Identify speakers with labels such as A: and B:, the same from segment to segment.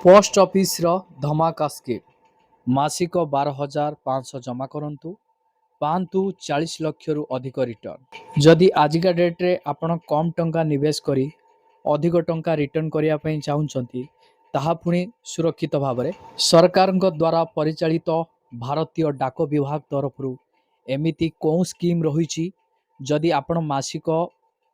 A: Post office रो धमाका scheme मासिक 12,500 जमा करंतु पांतु 40 लक्ष रु अधिक रिटर्न। जदि आजिका डेट रे आपण कम टंका निवेश करी अधिक टंका रिटर्न करिया पई चाहुचंती ताहा पुणी सुरक्षित भाव में सरकार द्वारा परिचालित भारतीय डाक विभाग तरफ एमिति कौन स्कीम रही। जदि आपण मासिक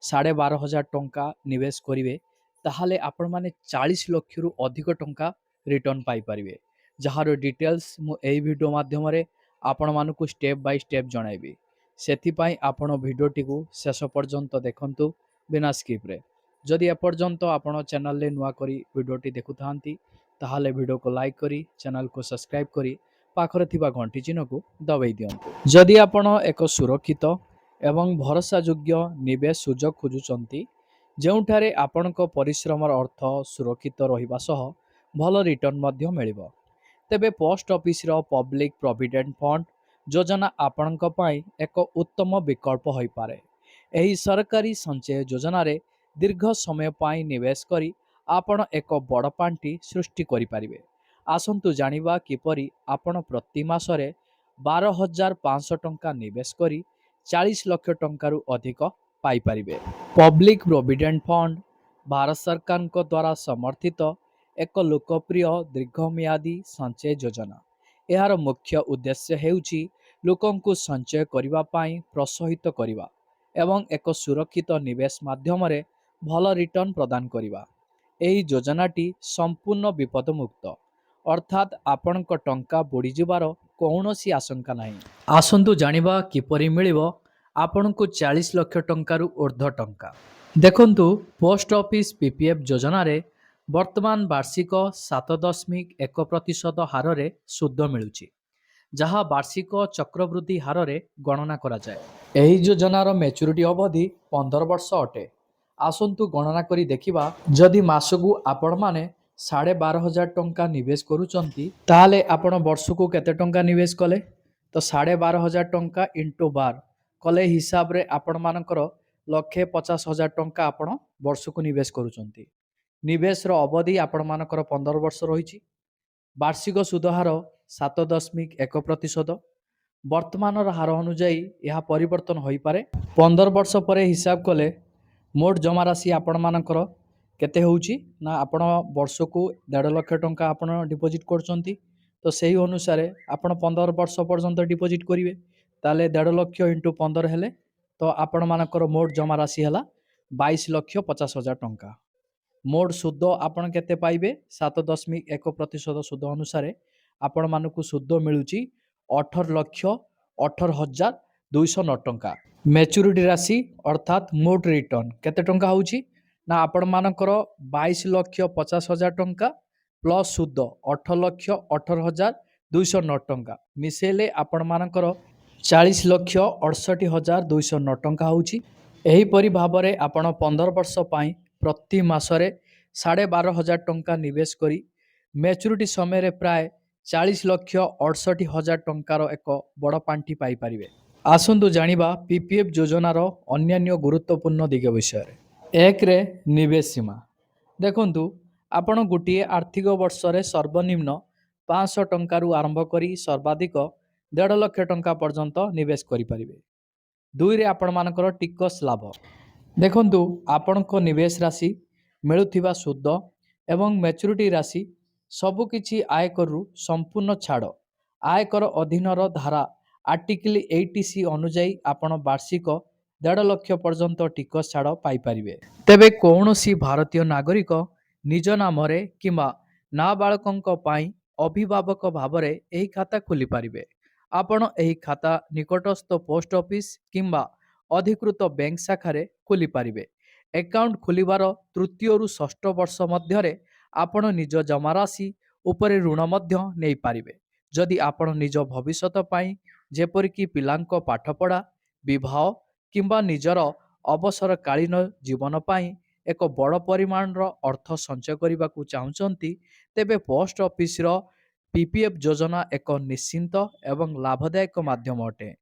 A: 12,500 टंका निवेश करिवे ताहले आपण माने 40 लक्ष रु अधिक टंका रिटर्न पाई परिवे। जहार डिटेल्स मु एई वीडियो माध्यम रे आपण मानकु स्टेप बाय स्टेप जणाइबी। सेथिपाई आपण वीडियोटी को शेष पर्यंत देखंतु बिना स्किप रे। जदि एपर्यंत आपण चैनल रे नुआ करी वीडियोटी देखुथांती ताहले वीडियो को लाइक करी चैनल को सब्सक्राइब करी पाखरे थिबा घंटी चिन्ह को दबाई दियंतु। जदि आपण एक सुरक्षित एवं भरोसा योग्य निवेश सुजोग खोजुचंती जोठारे आपणक परिश्रमर अर्थ सुरक्षित रहिबा सह भल रिटर्न मध्य मिलिबो तेबे पोस्ट ऑफिस रो पब्लिक प्रोविडेंट फंड योजना आपणक पई एक उत्तम विकल्प होई पारे। एही सरकारी संचय योजना रे दीर्घ समय पाई निवेश करी आपण एक बड़ पांठी सृष्टि करि परिबे। आसंतु जानिबा किपरि आपण प्रति मासरे 12,500 टंका निवेश करी 40 लाख टंका रु अधिक पाई परिबे। पब्लिक प्रोविडेंट फंड भारत सरकार द्वारा समर्थित एक लोकप्रिय दीर्घमियादी संचय योजना। यार मुख्य उद्देश्य हेउची लोकंकु संचय करिबा पाई प्रोत्साहित करिबा एवं एक सुरक्षित निवेश माध्यम रे भल रिटर्न प्रदान करिबा। एही योजनाटी संपूर्ण विपद मुक्त अर्थात आपणक टंका बुड़ी जिबार कौनसी आशंका नहीं। आसंतु जानिबा किपरि मिलिबो आपणकु 40 लाख टंका रु ऊर्ध्व टंका। देखंतु पोस्ट ऑफिस पीपीएफ योजना रे वर्तमान वार्षिक 7.1% हार रे सुध मिलुची जहाँ वार्षिक चक्रवृद्धि हार रे गणना करा जाए। एही योजनार मैच्योरिटी अवधि 15 वर्ष अटे। आसंतु गणना करी देखिबा जदि मासकु आपण माने 12,500 टंका निवेश करूचंती ताले आपण वर्षकु केते टंका निवेश कले तो 12,500 टंका इंटू 12 कले हिसाब रे आपण मानकर 1,50,000 टंका आपण वर्षकु निवेश करूचंती। निवेश रो अवधि आपण मानकर 15 वर्ष रही। वार्षिक सुध हार 7.1%। वर्तमान हार अनुजाई यह परिवर्तन हो पारे। 15 वर्ष पर हिसाब कले मोट जमा राशि आपण मानकर केते होउची ना आपण वर्षकु 1.5 लाख टंका आपण डिपॉजिट करचंती तो सही अनुसार आपण 15 वर्ष पर्यंत डिपॉजिट करिवे ताले 1.5 लाख इंटू 15 हेले तो आपण मानकर मोट जमा राशि हला 22,50,000 टंका। मोट सुध आपण केते पाइबे 7.1% सुध अनुसार आपण मानकु सुध मिलुची 18,18,209 टंका। मैच्योरिटी राशि अर्थात मोट रिटर्न केते टंका होउची ना आपण मानकर 22,50,000 टंका प्लस सुध 8,18,209 टंका मिसेले आपण मानकर 40,68,209 टंका होउची। एही परि भाबरे आपण 15 वर्ष पाई प्रति मासरे 12,500 टंका निवेश करी मैच्योरिटी समय रे प्राय 40,68,000 टंकार एक बड़ पांठी पाई परिवे। आसंतु जानिबा पीपीएफ योजनार अन्यान्य गुरुत्वपूर्ण दिग विषय रे। एक रे निवेश सीमा देखंतु आपण गोटे आर्थिक वर्ष रे सर्वनिम्न 500 टंका रु आरंभ करी सर्वाधिक 1.5 लाख टंका पर्यंत निवेश करि परिवे। दुई रे आपण मानकर टिकस लाभ देखंतु आपणको निवेश राशि मिलुथिबा सुद एवं मैच्योरिटी राशि सबुकिछि आयकर रु संपूर्ण छाड़। आयकर अधीनर धारा आर्टिकल 80C अनुजाई आपण वार्षिक 1.5 लाख पर्यंत टिकस छाड़ पाई परिवे। तेबे कौनसी भारतीय नागरिक निज नाम रे किंबा नाबालकंक पाई अभिभावक भावरे एही खाता खोली परिवे। आपण एही खाता निकटस्थ पोस्ट ऑफिस किंबा अधिकृत बैंक शाखा रे खोली परिवे। अकाउंट खोलिबार तृतीय रु षष्ठ वर्ष मध्यरे आपण निज जमा राशि उपरे ऋण मध्य नै पारिबे। जदि आपण निज भविष्यत पाई जेपरिक पिलांक पाठपढ़ा विवाह किंबा निजर अवसरकालीन जीवन पाई एक बड़ परिमाणर अर्थ संचय करने को चाहूँगी तेबे पोस्ट ऑफिस रो पीपीएफ योजना एक निश्चिंत एवं लाभदायक माध्यम अटे।